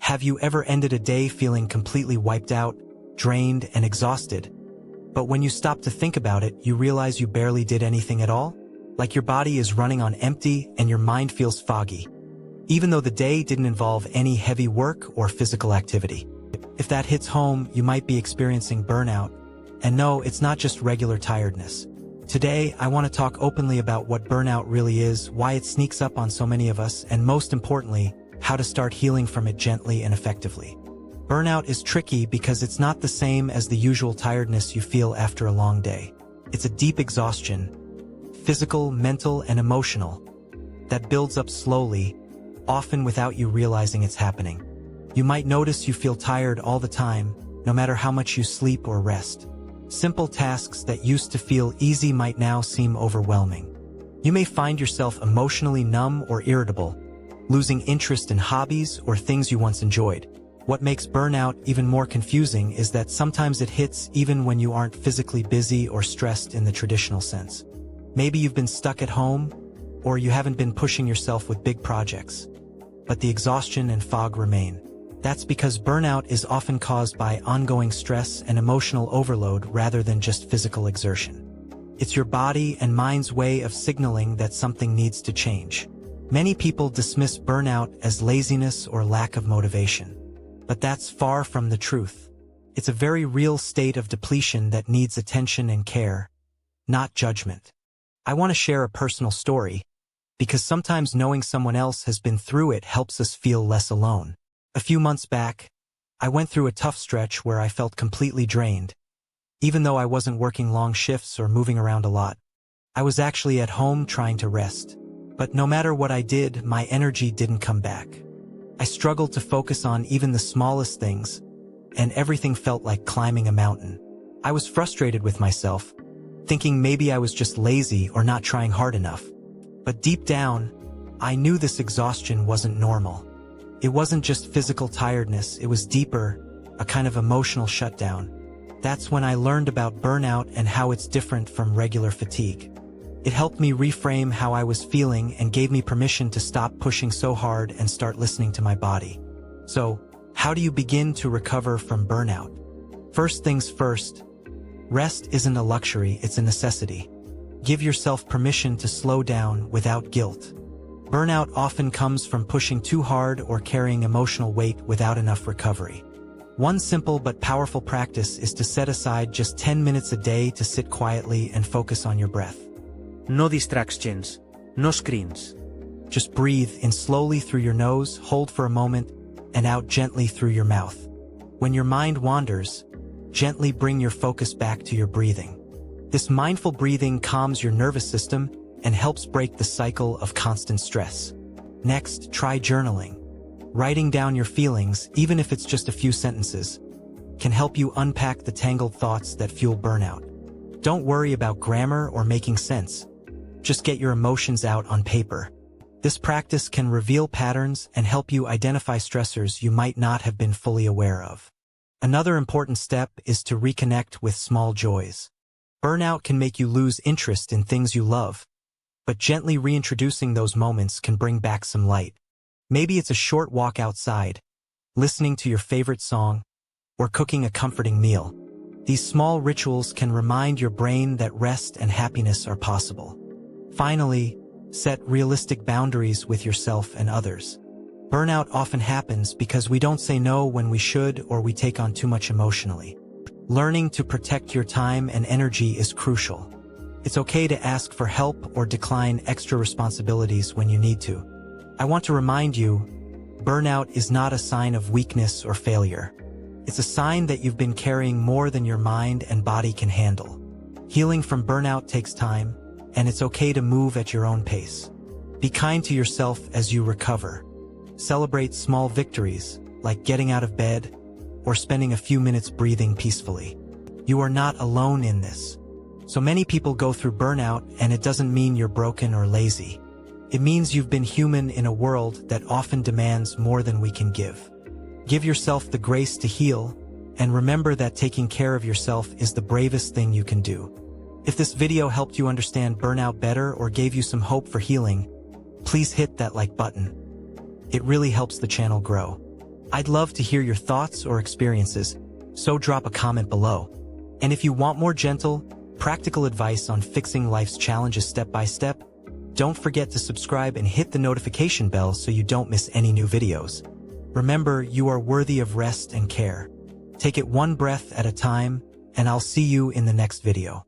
Have you ever ended a day feeling completely wiped out, drained, and exhausted? But when you stop to think about it, you realize you barely did anything at all? Like your body is running on empty and your mind feels foggy, even though the day didn't involve any heavy work or physical activity. If that hits home, you might be experiencing burnout. And no, it's not just regular tiredness. Today, I want to talk openly about what burnout really is, why it sneaks up on so many of us, and most importantly, how to start healing from it gently and effectively. Burnout is tricky because it's not the same as the usual tiredness you feel after a long day. It's a deep exhaustion, physical, mental, and emotional, that builds up slowly, often without you realizing it's happening. You might notice you feel tired all the time, no matter how much you sleep or rest. Simple tasks that used to feel easy might now seem overwhelming. You may find yourself emotionally numb or irritable, losing interest in hobbies or things you once enjoyed. What makes burnout even more confusing is that sometimes it hits even when you aren't physically busy or stressed in the traditional sense. Maybe you've been stuck at home, or you haven't been pushing yourself with big projects, but the exhaustion and fog remain. That's because burnout is often caused by ongoing stress and emotional overload rather than just physical exertion. It's your body and mind's way of signaling that something needs to change. Many people dismiss burnout as laziness or lack of motivation. But that's far from the truth. It's a very real state of depletion that needs attention and care, not judgment. I want to share a personal story, because sometimes knowing someone else has been through it helps us feel less alone. A few months back, I went through a tough stretch where I felt completely drained. Even though I wasn't working long shifts or moving around a lot, I was actually at home trying to rest. But no matter what I did, my energy didn't come back. I struggled to focus on even the smallest things, and everything felt like climbing a mountain. I was frustrated with myself, thinking maybe I was just lazy or not trying hard enough. But deep down, I knew this exhaustion wasn't normal. It wasn't just physical tiredness, it was deeper, a kind of emotional shutdown. That's when I learned about burnout and how it's different from regular fatigue. It helped me reframe how I was feeling and gave me permission to stop pushing so hard and start listening to my body. So, how do you begin to recover from burnout? First things first, rest isn't a luxury, it's a necessity. Give yourself permission to slow down without guilt. Burnout often comes from pushing too hard or carrying emotional weight without enough recovery. One simple but powerful practice is to set aside just 10 minutes a day to sit quietly and focus on your breath. No distractions, no screens. Just breathe in slowly through your nose, hold for a moment, and out gently through your mouth. When your mind wanders, gently bring your focus back to your breathing. This mindful breathing calms your nervous system and helps break the cycle of constant stress. Next, try journaling. Writing down your feelings, even if it's just a few sentences, can help you unpack the tangled thoughts that fuel burnout. Don't worry about grammar or making sense. Just get your emotions out on paper. This practice can reveal patterns and help you identify stressors you might not have been fully aware of. Another important step is to reconnect with small joys. Burnout can make you lose interest in things you love, but gently reintroducing those moments can bring back some light. Maybe it's a short walk outside, listening to your favorite song, or cooking a comforting meal. These small rituals can remind your brain that rest and happiness are possible. Finally, set realistic boundaries with yourself and others. Burnout often happens because we don't say no when we should or we take on too much emotionally. Learning to protect your time and energy is crucial. It's okay to ask for help or decline extra responsibilities when you need to. I want to remind you, burnout is not a sign of weakness or failure. It's a sign that you've been carrying more than your mind and body can handle. Healing from burnout takes time, and it's okay to move at your own pace. Be kind to yourself as you recover. Celebrate small victories, like getting out of bed or spending a few minutes breathing peacefully. You are not alone in this. So many people go through burnout, and it doesn't mean you're broken or lazy. It means you've been human in a world that often demands more than we can give. Give yourself the grace to heal, and remember that taking care of yourself is the bravest thing you can do. If this video helped you understand burnout better or gave you some hope for healing, please hit that like button. It really helps the channel grow. I'd love to hear your thoughts or experiences, so drop a comment below. And if you want more gentle, practical advice on fixing life's challenges step by step, don't forget to subscribe and hit the notification bell so you don't miss any new videos. Remember, you are worthy of rest and care. Take it one breath at a time, and I'll see you in the next video.